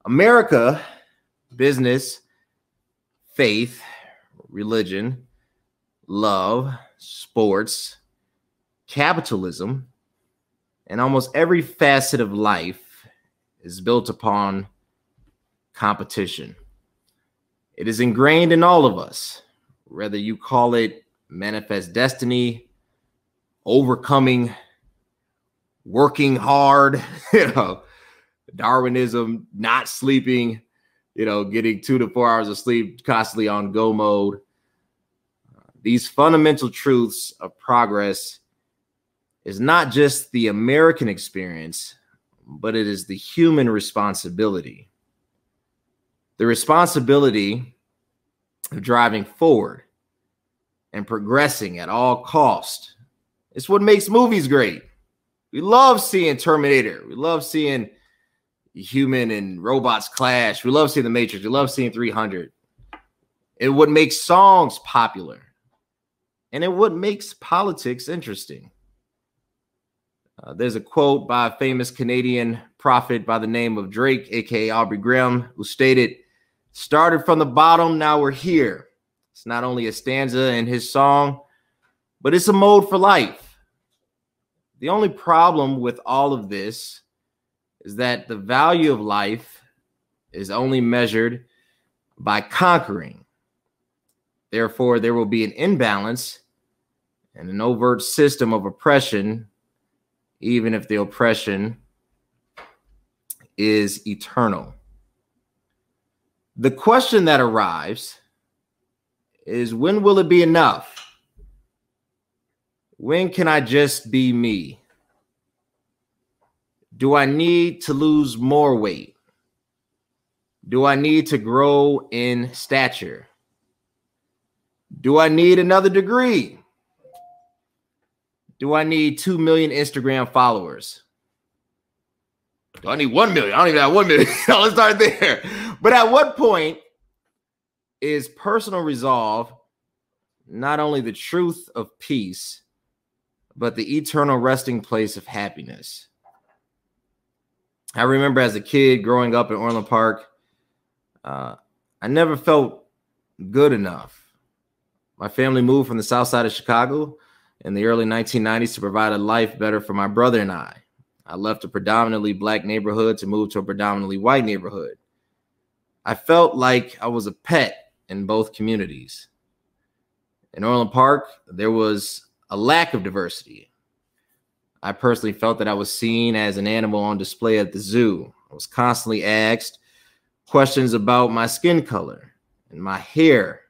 America, business, faith, religion, love, sports, capitalism, and almost every facet of life is built upon competition. It is ingrained in all of us, whether you call it manifest destiny, overcoming, working hard, Darwinism, not sleeping, getting 2 to 4 hours of sleep, constantly on go mode. These fundamental truths of progress is not just the American experience, but it is the human responsibility. The responsibility of driving forward and progressing at all costs. It's what makes movies great. We love seeing Terminator. We love seeing human and robots clash. We love seeing The Matrix. We love seeing 300. It what makes songs popular. And it what makes politics interesting. There's a quote by a famous Canadian prophet by the name of Drake, aka Aubrey Graham, who stated, "Started from the bottom, now we're here." It's not only a stanza in his song, but it's a mode for life. The only problem with all of this is that the value of life is only measured by conquering. Therefore, there will be an imbalance and an overt system of oppression, even if the oppression is eternal. The question that arrives is, when will it be enough? When can I just be me? Do I need to lose more weight? Do I need to grow in stature? Do I need another degree? Do I need 2 million Instagram followers? Do I need 1 million? I don't even have 1 million. Let's start there. But at what point is personal resolve not only the truth of peace, but the eternal resting place of happiness? I remember as a kid growing up in Orland Park, I never felt good enough. My family moved from the south side of Chicago in the early 1990s to provide a life better for my brother and I. I left a predominantly black neighborhood to move to a predominantly white neighborhood. I felt like I was a pet in both communities. In Orland Park, there was a lack of diversity. I personally felt that I was seen as an animal on display at the zoo. I was constantly asked questions about my skin color and my hair.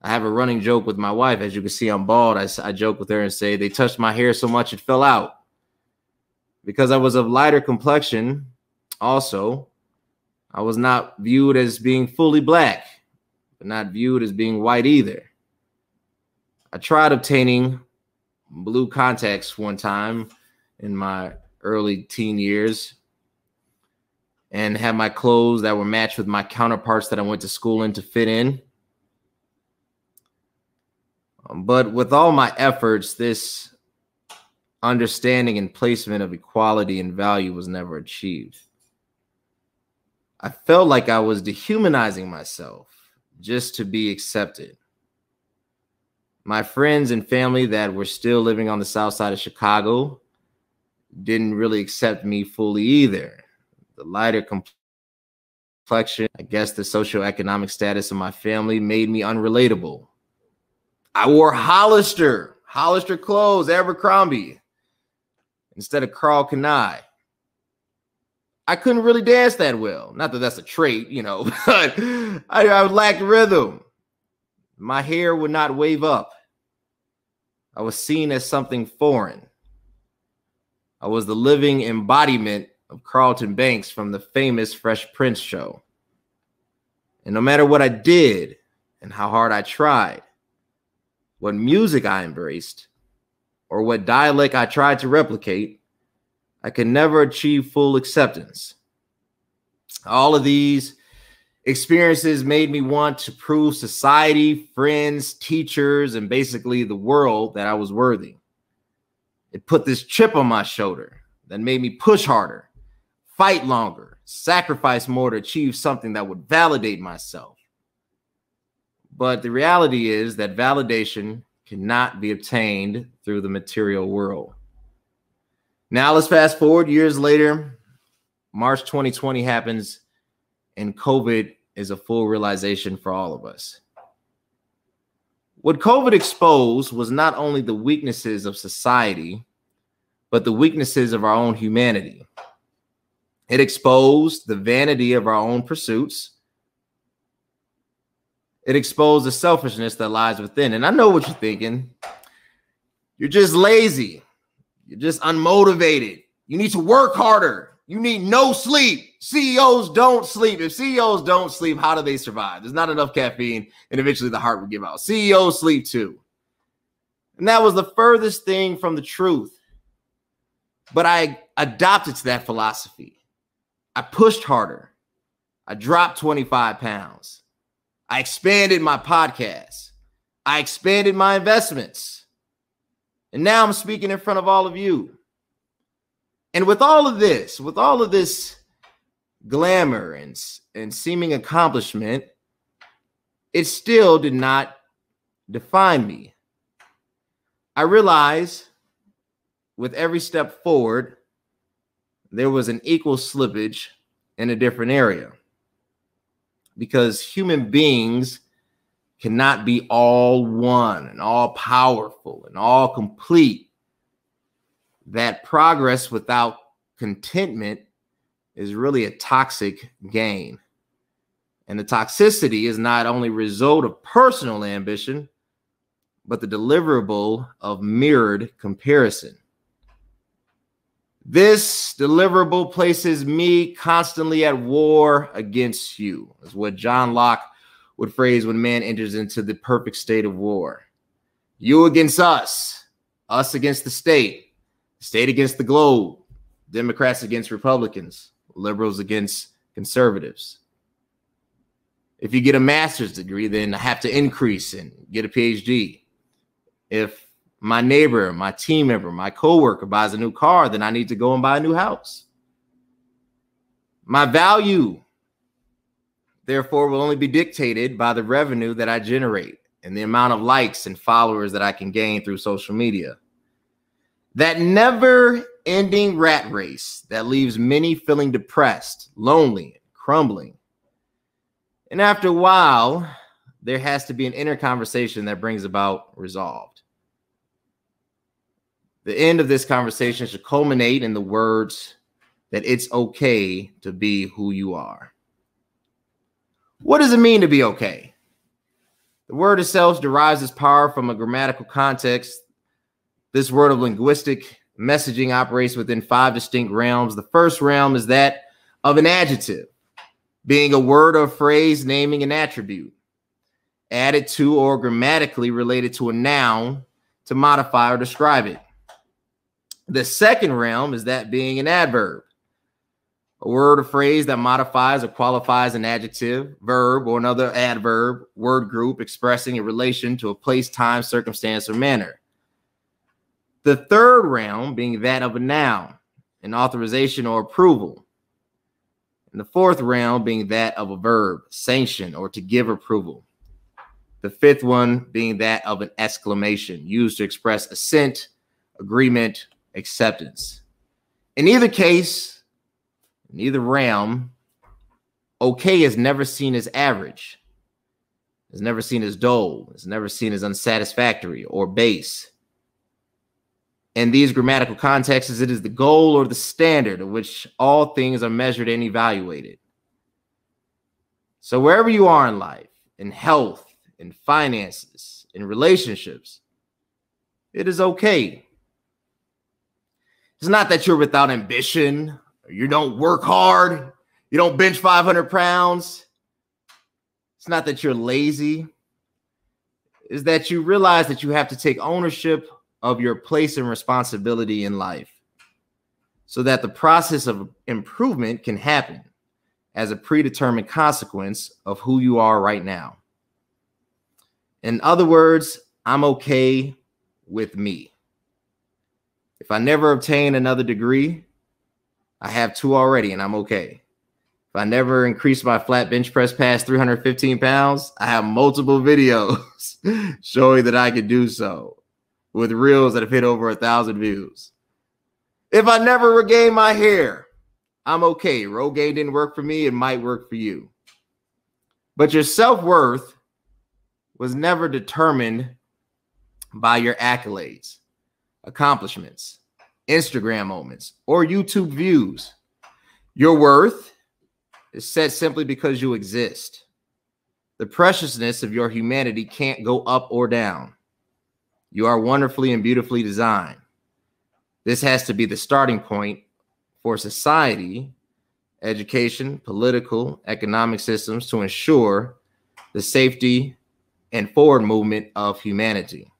I have a running joke with my wife. As you can see, I'm bald. I joke with her and say, they touched my hair so much it fell out. Because I was of lighter complexion, also, I was not viewed as being fully black, but not viewed as being white either. I tried obtaining blue contacts one time in my early teen years and had my clothes that were matched with my counterparts that I went to school in to fit in. But with all my efforts, this understanding and placement of equality and value was never achieved. I felt like I was dehumanizing myself just to be accepted. My friends and family that were still living on the south side of Chicago didn't really accept me fully either. The lighter complexion, I guess the socioeconomic status of my family made me unrelatable. I wore Hollister clothes, Abercrombie, instead of Carl Kanai. I couldn't really dance that well. Not that that's a trait, but I lacked rhythm. My hair would not wave up. I was seen as something foreign. I was the living embodiment of Carlton Banks from the famous Fresh Prince show. And no matter what I did and how hard I tried, what music I embraced, or what dialect I tried to replicate, I could never achieve full acceptance. All of these experiences made me want to prove society, friends, teachers, and basically the world that I was worthy. It put this chip on my shoulder that made me push harder, fight longer, sacrifice more to achieve something that would validate myself. But the reality is that validation cannot be obtained through the material world. Now let's fast forward years later. March 2020 happens, and COVID is a full realization for all of us. What COVID exposed was not only the weaknesses of society, but the weaknesses of our own humanity. It exposed the vanity of our own pursuits. It exposed the selfishness that lies within. And I know what you're thinking. You're just lazy. You're just unmotivated. You need to work harder. You need no sleep. CEOs don't sleep. If CEOs don't sleep, how do they survive? There's not enough caffeine, and eventually the heart will give out. CEOs sleep too. And that was the furthest thing from the truth. But I adopted to that philosophy. I pushed harder. I dropped 25 pounds. I expanded my podcast. I expanded my investments. And now I'm speaking in front of all of you. And with all of this glamour and seeming accomplishment, it still did not define me. I realized with every step forward, there was an equal slippage in a different area. Because human beings cannot be all one and all powerful and all complete. That progress without contentment is really a toxic gain. And the toxicity is not only a result of personal ambition, but the deliverable of mirrored comparison. This deliverable places me constantly at war against you, is what John Locke would phrase when man enters into the perfect state of war. You against us against the state against the globe, Democrats against Republicans, liberals against conservatives. If you get a master's degree, then I have to increase and get a PhD. If my neighbor, my team member, my coworker buys a new car, then I need to go and buy a new house. My value, therefore, will only be dictated by the revenue that I generate and the amount of likes and followers that I can gain through social media. That never-ending rat race that leaves many feeling depressed, lonely, crumbling. And after a while, there has to be an inner conversation that brings about resolved. The end of this conversation should culminate in the words that it's okay to be who you are. What does it mean to be okay? The word itself derives its power from a grammatical context. This word of linguistic messaging operates within 5 distinct realms. The first realm is that of an adjective, being a word or phrase naming an attribute, added to or grammatically related to a noun to modify or describe it. The second realm is that being an adverb, a word or phrase that modifies or qualifies an adjective, verb, or another adverb, word group expressing a relation to a place, time, circumstance, or manner. The third realm being that of a noun, an authorization or approval. And the fourth realm being that of a verb, sanction or to give approval. The fifth one being that of an exclamation, used to express assent, agreement, acceptance. In either case, in either realm, okay is never seen as average. It's never seen as dull. It's never seen as unsatisfactory or base. In these grammatical contexts, it is the goal or the standard at which all things are measured and evaluated. So wherever you are in life, in health, in finances, in relationships, it is okay. It's not that you're without ambition, or you don't work hard, you don't bench 500 pounds. It's not that you're lazy. It's that you realize that you have to take ownership of your place and responsibility in life so that the process of improvement can happen as a predetermined consequence of who you are right now. In other words, I'm okay with me. If I never obtain another degree, I have 2 already, and I'm okay. If I never increase my flat bench press past 315 pounds, I have multiple videos showing that I can do so with reels that have hit over 1,000 views. If I never regain my hair, I'm okay. Rogaine didn't work for me. It might work for you. But your self-worth was never determined by your accolades, accomplishments, Instagram moments, or YouTube views. Your worth is set simply because you exist. The preciousness of your humanity can't go up or down. You are wonderfully and beautifully designed. This has to be the starting point for society, education, political, economic systems to ensure the safety and forward movement of humanity.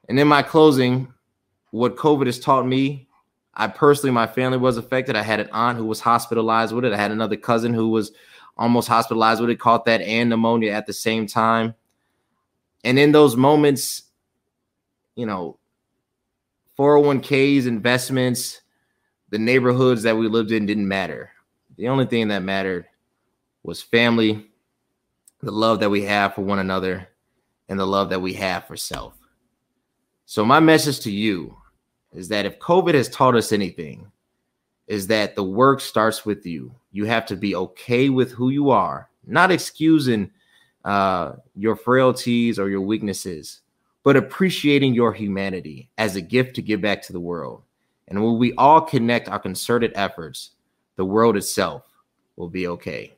And in my closing, what COVID has taught me, I personally, my family was affected. I had an aunt who was hospitalized with it. I had another cousin who was almost hospitalized with it, caught that and pneumonia at the same time. And in those moments, you know, 401ks, investments, the neighborhoods that we lived in didn't matter. The only thing that mattered was family, the love that we have for one another, and the love that we have for self. So my message to you is that if COVID has taught us anything, is that the work starts with you. You have to be okay with who you are, not excusing your frailties or your weaknesses, but appreciating your humanity as a gift to give back to the world. And when we all connect our concerted efforts, the world itself will be okay.